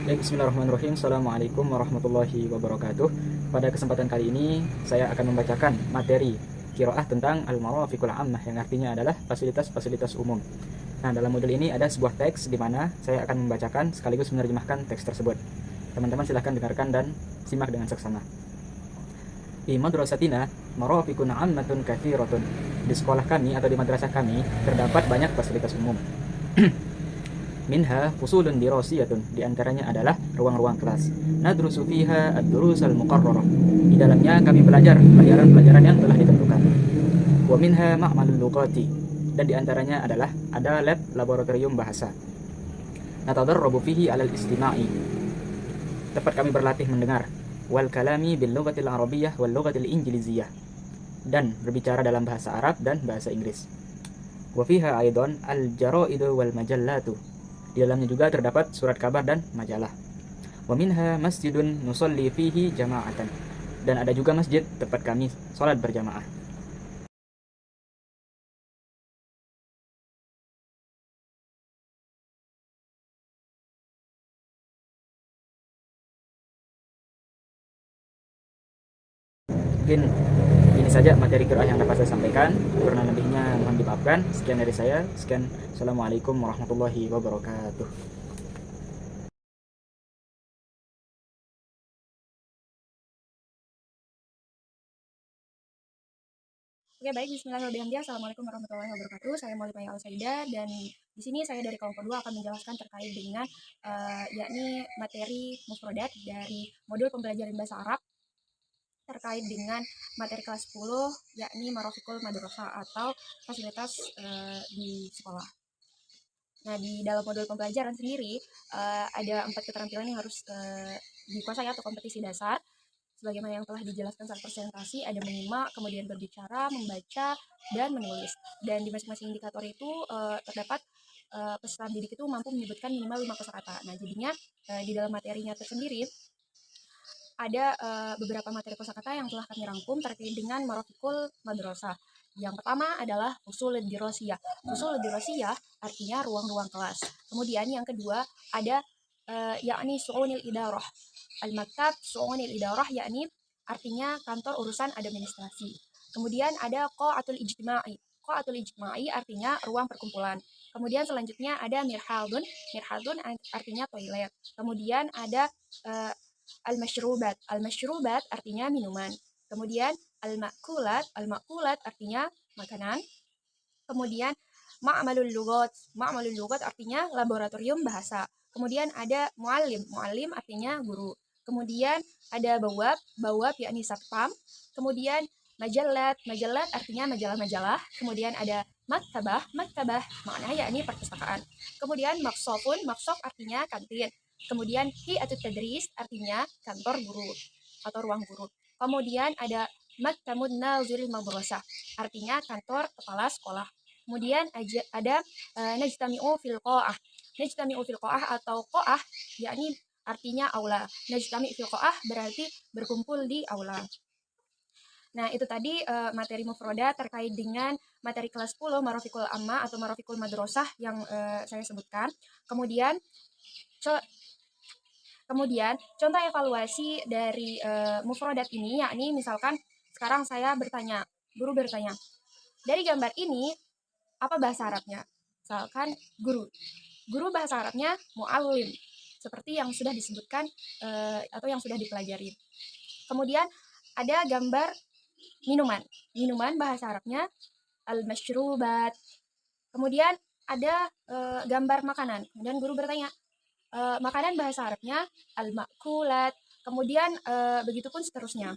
Baik, bismillahirrahmanirrahim. Assalamualaikum warahmatullahi wabarakatuh. Pada kesempatan kali ini, saya akan membacakan materi qiraah tentang al-marafiqul ammah, yang artinya adalah fasilitas-fasilitas umum. Nah, dalam modul ini ada sebuah teks di mana saya akan membacakan sekaligus menerjemahkan teks tersebut. Teman-teman silahkan dengarkan dan simak dengan seksama. Di madrasatina marafiqun ammatun katsiratun. Di sekolah kami atau di madrasah kami terdapat banyak fasilitas umum. Minha fusulun dirasiyatun, di antaranya adalah ruang-ruang kelas. Nadrusu fiha ad-durusal muqarrarah. Di dalamnya kami belajar pelajaran-pelajaran yang telah ditentukan. Wa minha ma'malul lughati, dan di antaranya adalah ada lab laboratorium bahasa. Natadarrabu fihi alal istima'i, tempat kami berlatih mendengar. Wal kalami bil lughatil arabiyyah wal lughatil injiliziyah, dan berbicara dalam bahasa Arab dan bahasa Inggris. Wa fiha aidan al jaraidu wal majallatu, di dalamnya juga terdapat surat kabar dan majalah. Wa minha masjidun nusalli fihi jama'atan, dan ada juga masjid tempat kami salat berjamaah. Mungkin ini saja materi qiraah yang dapat saya sampaikan. Kurang lebihnya mohon dimaafkan. Sekian dari saya. Sekian. Assalamualaikum warahmatullahi wabarakatuh. Oke, baik. Bismillahirrahmanirrahim. Assalamualaikum warahmatullahi wabarakatuh. Saya Maulidah Al-Saida, dan di sini saya dari kelompok 2 akan menjelaskan terkait dengan yakni materi mufrodat dari modul pembelajaran bahasa Arab terkait dengan materi kelas 10, yakni Marafiqul Madrasah atau fasilitas di sekolah. Nah, di dalam modul pembelajaran sendiri ada 4 keterampilan yang harus dikuasai atau kompetisi dasar. Sebagaimana yang telah dijelaskan saat presentasi, ada menyimak, kemudian berbicara, membaca, dan menulis. Dan di masing-masing indikator itu terdapat peserta didik itu mampu menyebutkan minimal 5 kosakata. Nah, jadinya di dalam materinya tersendiri ada beberapa materi kosakata yang telah kami rangkum terkait dengan Marafiqul Madrasah. Yang pertama adalah usul dirosiyah. Usul dirosiyah artinya ruang-ruang kelas. Kemudian yang kedua ada yakni su'unil idarah. Al-maktab su'unil idarah yakni artinya kantor urusan administrasi. Kemudian ada qa'atul ijtima'i. Qa'atul ijtima'i artinya ruang perkumpulan. Kemudian selanjutnya ada mirhadun. Mirhadun artinya toilet. Kemudian ada al-mashrubat. Al-mashrubat artinya minuman. Kemudian al-makulat. Al-makulat artinya makanan. Kemudian ma'malul lugat. Ma'malul lugat artinya laboratorium bahasa. Kemudian ada muallim. Muallim artinya guru. Kemudian ada bawab. Bawab yakni satpam. Kemudian majalat. Majalat artinya majalah-majalah. Kemudian ada maktabah. Maktabah maknanya yakni perpustakaan. Kemudian maksofun. Maksof artinya kantin. Kemudian hi'atut tadris artinya kantor guru atau ruang guru. Kemudian ada maktabun naziril madrasah artinya kantor kepala sekolah. Kemudian ada najtami'u fil qa'ah. Najtami'u fil qa'ah atau qa'ah yakni artinya aula. Najtami' fil qa'ah berarti berkumpul di aula. Nah, itu tadi materi mufroda terkait dengan materi kelas 10 Marafiqul Amma atau Marafiqul Madrasah yang saya sebutkan. Kemudian contoh evaluasi dari mufrodat ini yakni misalkan sekarang saya bertanya, guru bertanya, dari gambar ini apa bahasa Arabnya? Misalkan guru bahasa Arabnya mu'allim, seperti yang sudah disebutkan atau yang sudah dipelajari. Kemudian ada gambar minuman. Minuman bahasa Arabnya al-mashrubat. Kemudian ada gambar makanan. Kemudian guru bertanya, makanan bahasa Arabnya al-makulat. Kemudian begitu pun seterusnya.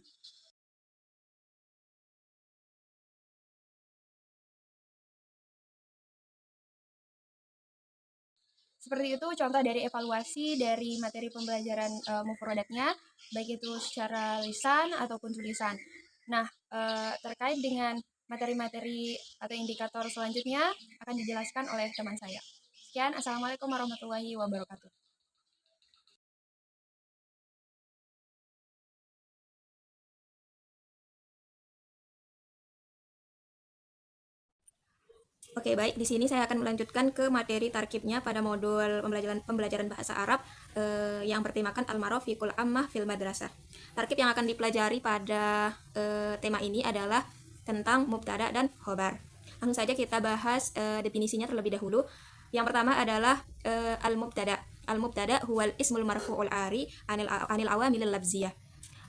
Seperti itu contoh dari evaluasi dari materi pembelajaran mufrodatnya, baik itu secara lisan ataupun tulisan. Nah, terkait dengan materi-materi atau indikator selanjutnya akan dijelaskan oleh teman saya. Sekian, Assalamualaikum warahmatullahi wabarakatuh. Oke, baik. Di sini saya akan melanjutkan ke materi tarkibnya pada modul pembelajaran bahasa Arab yang bertemakan Al-Marafiqul Ammah fil Madrasah. Tarkib yang akan dipelajari pada tema ini adalah tentang mubtada dan khobar. Langsung saja kita bahas definisinya terlebih dahulu. Yang pertama adalah al-mubtada. Al-mubtada huwal ismul marfu'ul ari anil awamilil labziyah.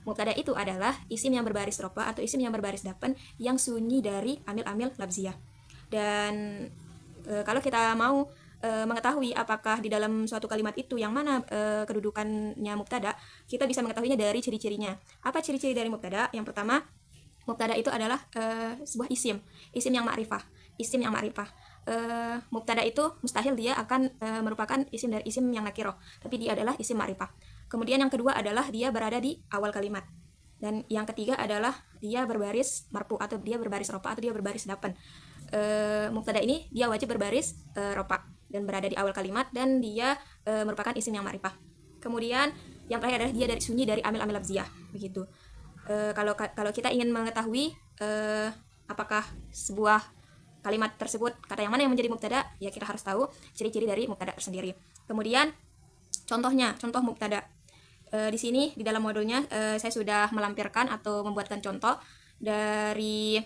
Mubtada itu adalah isim yang berbaris rofa atau isim yang berbaris dapan yang sunyi dari amil-amil labziyah. Dan kalau kita mau mengetahui apakah di dalam suatu kalimat itu yang mana kedudukannya mubtada, kita bisa mengetahuinya dari ciri-cirinya. Apa ciri-ciri dari mubtada? Yang pertama, mubtada itu adalah sebuah isim yang ma'rifah. Mubtada itu mustahil dia akan merupakan isim dari isim yang nakiroh, tapi dia adalah isim ma'rifah. Kemudian yang kedua adalah dia berada di awal kalimat. Dan yang ketiga adalah dia berbaris marfu atau dia berbaris rofa atau dia berbaris dapan. Mubtada ini dia wajib berbaris rofa dan berada di awal kalimat dan dia merupakan isim yang ma'rifah. Kemudian yang terakhir adalah dia dari sunyi dari amil-amil labziyah, begitu. Kalau kita ingin mengetahui apakah sebuah kalimat tersebut kata yang mana yang menjadi mubtada, ya kita harus tahu ciri-ciri dari mubtada tersendiri. Kemudian contoh mubtada. Di sini di dalam modulnya saya sudah melampirkan atau membuatkan contoh dari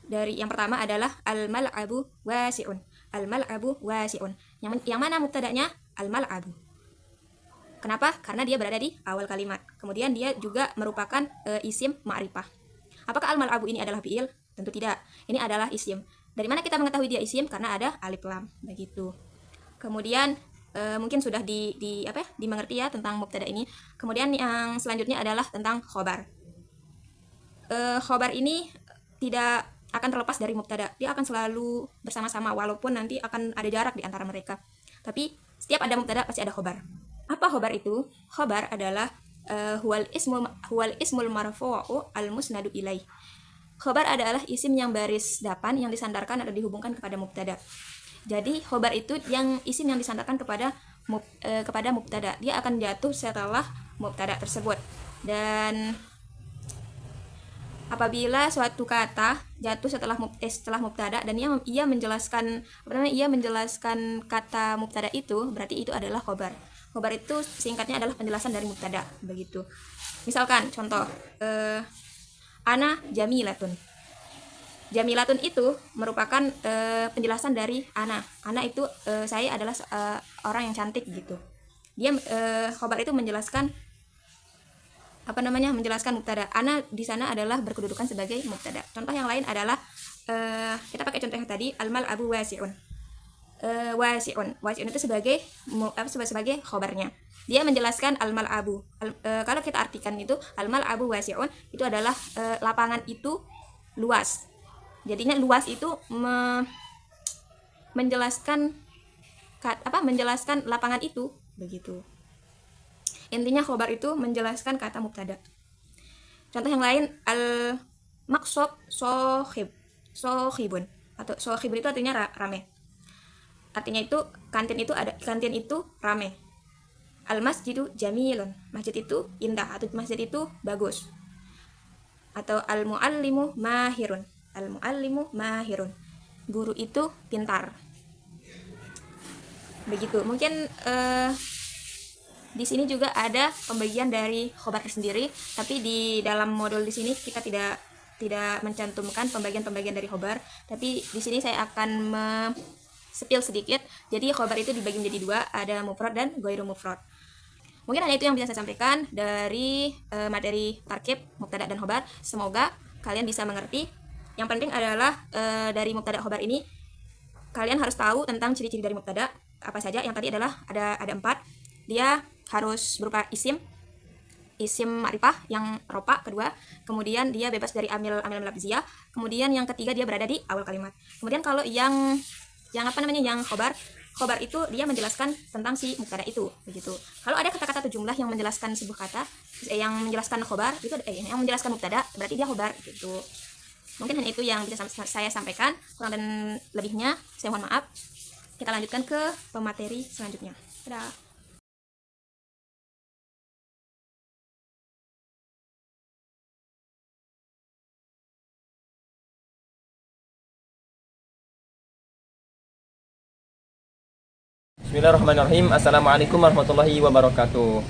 yang pertama adalah al-mal'abu wasi'un. Al-mal'abu wasi'un. Yang mana mubtadanya? Al-mal'abu. Kenapa? Karena dia berada di awal kalimat. Kemudian dia juga merupakan isim ma'rifah. Apakah al-mal'abu ini adalah fi'il? Tentu tidak. Ini adalah isim. Dari mana kita mengetahui dia isim? Karena ada alif lam, begitu. Kemudian mungkin sudah dimengerti ya tentang mubtada ini. Kemudian yang selanjutnya adalah tentang khobar. Khobar ini tidak akan terlepas dari mubtada. Dia akan selalu bersama-sama walaupun nanti akan ada jarak di antara mereka. Tapi setiap ada mubtada pasti ada khobar. Apa khobar itu? Khobar adalah huwal ismul marfu'u al musnadu ilaih. Khobar adalah isim yang baris dapan yang disandarkan atau dihubungkan kepada mubtada. Jadi khobar itu yang isim yang disandarkan kepada mubtada. Dia akan jatuh setelah mubtada tersebut. Dan apabila suatu kata jatuh setelah mubtada dan ia menjelaskan kata mubtada itu, berarti itu adalah khobar. Khobar itu singkatnya adalah penjelasan dari mubtada, begitu. Misalkan contoh ana jamilatun. Jamilatun itu merupakan penjelasan dari ana. Ana itu saya adalah orang yang cantik gitu. Dia khobar itu menjelaskan menjelaskan mubtada. Ana di sana adalah berkedudukan sebagai mubtada. Contoh yang lain adalah kita pakai contoh yang tadi al-mal'abu wasi'un. Wasi'un itu sebagai khobarnya. Dia menjelaskan al-mal'abu. Kalau kita artikan itu al-mal'abu wasi'un itu adalah lapangan itu luas. Jadinya luas itu menjelaskan lapangan itu, begitu. Intinya khobar itu menjelaskan kata mubtada. Contoh yang lain al-maqsab sohibun atau sohibun itu artinya rame. Artinya itu kantin itu rame. Al-masjidu jamilun. Masjid itu indah atau masjid itu bagus. Atau al-muallimu mahirun. Al-muallimu mahirun. Guru itu pintar. Begitu. Mungkin di sini juga ada pembagian dari khobar sendiri, tapi di dalam modul di sini kita tidak mencantumkan pembagian dari khobar, tapi di sini saya akan spill sedikit. Jadi khobar itu dibagi menjadi dua, ada mufrad dan ghairu mufrad. Mungkin hanya itu yang bisa saya sampaikan dari materi tarkib mubtada dan khobar. Semoga kalian bisa mengerti. Yang penting adalah dari mubtada khobar ini kalian harus tahu tentang ciri-ciri dari mubtada apa saja. Yang tadi adalah ada 4. Dia harus berupa isim ma'rifah yang ropa kedua, kemudian dia bebas dari amil labziyah, kemudian yang ketiga dia berada di awal kalimat. Kemudian kalau yang khobar itu dia menjelaskan tentang si mubtada itu, begitu. Kalau ada kata-kata atau jumlah yang menjelaskan sebuah kata yang menjelaskan khobar itu yang menjelaskan mubtada, berarti dia khobar gitu. Mungkin hanya itu yang bisa saya sampaikan, kurang dan lebihnya saya mohon maaf. Kita lanjutkan ke pemateri selanjutnya. Dadah. Bismillahirrahmanirrahim. Assalamualaikum warahmatullahi wabarakatuh.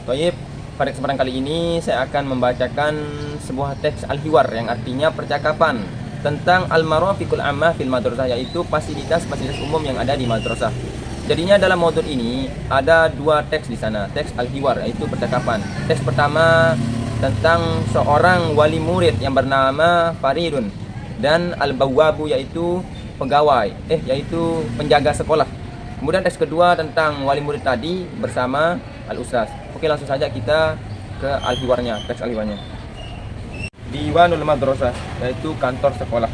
Baik, pada kesempatan kali ini saya akan membacakan sebuah teks al-hiwar yang artinya percakapan tentang al-marafiqul ammah fil madrasah, yaitu fasilitas-fasilitas umum yang ada di madrasah. Jadinya dalam modul ini ada dua teks di sana, teks al-hiwar yaitu percakapan. Teks pertama tentang seorang wali murid yang bernama Faridun dan al-bawwabu yaitu pegawai, yaitu penjaga sekolah. Kemudian teks kedua tentang wali murid tadi bersama al-ustaz. Oke, langsung saja kita ke al-hiwarnya, teks al-hiwarnya. Diwanul madrasah yaitu kantor sekolah.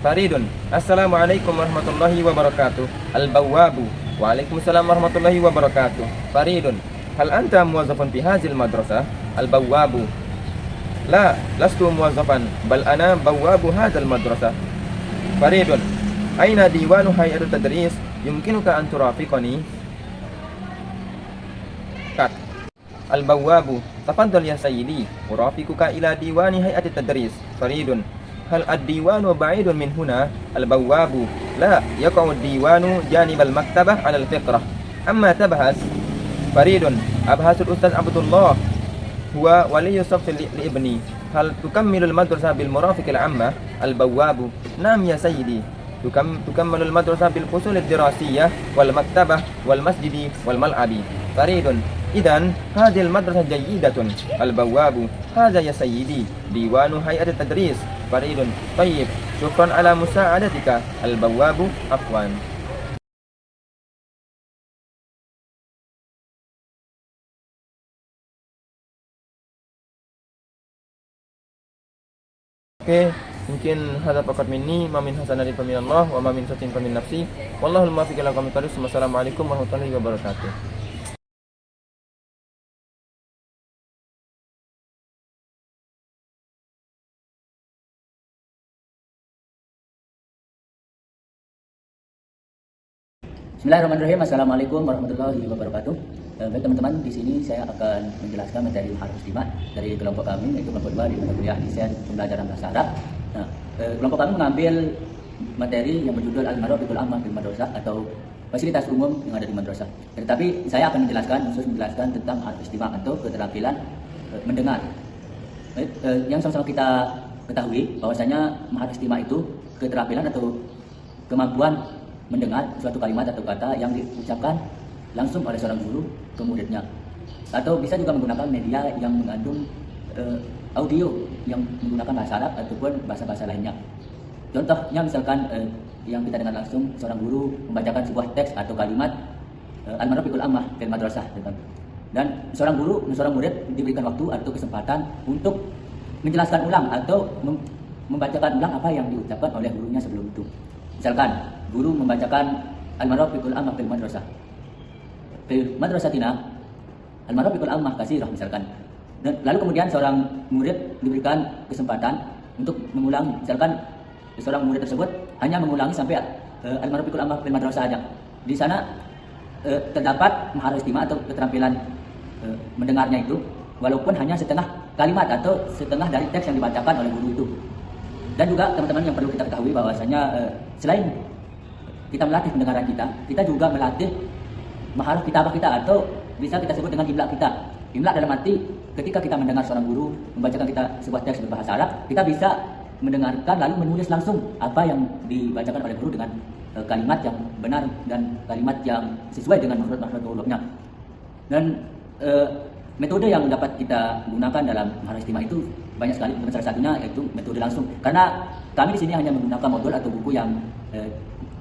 Faridun, assalamualaikum warahmatullahi wabarakatuh. Al-bawwabu, waalaikumsalam warahmatullahi wabarakatuh. Faridun, hal anta muwazzafun fi hadhil madrasah? Al-bawwabu, la, lastu muwazzafan, bal ana bawwabu hadzal madrasah. Faridun, aina diwanu hay'atut tadris? Yumkinuka an turafiqani? Kat. Al-bawwabu, tafaddal ya sayyidi, urafiquka ila diwani hay'atit tadris. Faridun, hal ad-diwanu ba'idun min huna? Al-bawwabu, la, yaqa'u ad-diwanu janibal maktabah 'ala al-fiqrah. Amma tabhas? Faridun, abhasul ustaz Abdullah huwa waliyyu saffi li ibni. Hal tukammilul madrasah bil murafiqil ammah? Al-bawwabu, nam ya sayyidi, tukammalul madrasah bil fusul ad-dirasiyah wal maktabah wal masjidi wal mal'abi. Faridun, idan hadhil madrasah jayyidatun. Al-bawwabu, hadha ya sayyidi diwanu hay'at tadris. Faridun, tayyib, syukran ala musa'adatika. Al-bawwabu, afwan. Oke, mungkin hadza faqat minni, ma min hasanatin fa minallah wa ma min satin fa min nafsi. Wallahul muwaffiq ila aqwamit thoriq. Wassalamualaikum warahmatullahi wabarakatuh. Bismillahirrahmanirrahim. Assalamualaikum warahmatullahi wabarakatuh. Baik teman-teman, di sini saya akan menjelaskan materi Maharif Istimak dari kelompok kami, yaitu kelompok 2 di mata kuliah desain pembelajaran bahasa Arab. Nah, kelompok kami mengambil materi yang berjudul Al-Marafiqul Ammah fil Madrasah atau fasilitas umum yang ada di madrasah. Tetapi saya akan khusus menjelaskan tentang Maharif Istimak atau keterampilan mendengar. Baik, yang sama-sama kita ketahui bahwasanya Maharif Istimak itu keterampilan atau kemampuan mendengar suatu kalimat atau kata yang diucapkan langsung oleh seorang guru ke muridnya, atau bisa juga menggunakan media yang mengandung audio yang menggunakan bahasa Arab ataupun bahasa-bahasa lainnya. Contohnya misalkan yang kita dengar langsung seorang guru membacakan sebuah teks atau kalimat al-marafiqul ammah fil madrasah, dan seorang murid diberikan waktu atau kesempatan untuk menjelaskan ulang atau membacakan ulang apa yang diucapkan oleh gurunya sebelum itu. Misalkan guru membacakan al-marafiqul ammah fil madrasah, fil madrasatina al-marafiqul ammah katsirah misalkan. Dan lalu kemudian seorang murid diberikan kesempatan untuk mengulang, misalkan seorang murid tersebut hanya mengulangi sampai al-marafiqul ammah fil madrasah saja. Di sana terdapat Maharif Istimak atau keterampilan mendengarnya itu walaupun hanya setengah kalimat atau setengah dari teks yang dibacakan oleh guru itu. Dan juga teman-teman yang perlu kita ketahui bahwasanya selain kita melatih pendengaran kita juga melatih maharif kitabah kita atau bisa kita sebut dengan imla kita. Imla dalam arti ketika kita mendengar seorang guru membacakan kita sebuah teks berbahasa Arab, kita bisa mendengarkan lalu menulis langsung apa yang dibacakan oleh guru dengan kalimat yang benar dan kalimat yang sesuai dengan maksud hurufnya. Dan metode yang dapat kita gunakan dalam Maharif Istimak itu banyak sekali. Salah satunya yaitu metode langsung. Karena kami di sini hanya menggunakan modul atau buku yang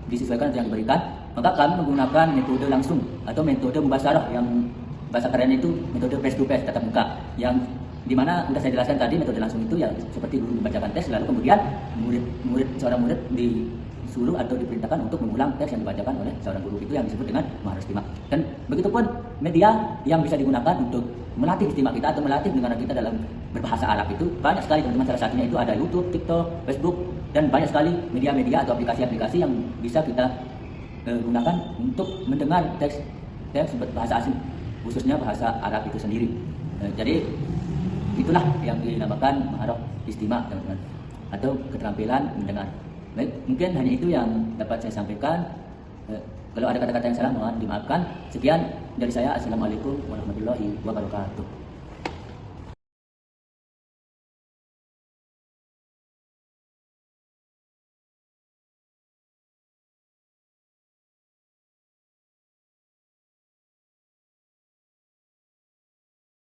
disesuaikan atau yang diberikan, maka kami menggunakan metode langsung atau metode mubasyarah yang bahasa kerennya itu metode face to face, tatap muka, yang dimana sudah saya jelaskan tadi. Metode langsung itu ya seperti guru membacakan teks, lalu kemudian seorang murid disuruh atau diperintahkan untuk mengulang teks yang dibacakan oleh seorang guru. Itu yang disebut dengan Maharif Istimak. Dan begitupun media yang bisa digunakan untuk melatih istimak kita atau melatih pendengaran kita dalam berbahasa Arab itu banyak sekali teman-teman. Salah satunya itu ada YouTube, TikTok, Facebook, dan banyak sekali media-media atau aplikasi-aplikasi yang bisa kita gunakan untuk mendengar teks bahasa asing, khususnya bahasa Arab itu sendiri. Jadi itulah yang dinamakan Maharif Istimak, teman-teman, atau keterampilan mendengar. Baik, mungkin hanya itu yang dapat saya sampaikan. Kalau ada kata-kata yang salah mohon dimaafkan. Sekian dari saya. Assalamualaikum warahmatullahi wabarakatuh.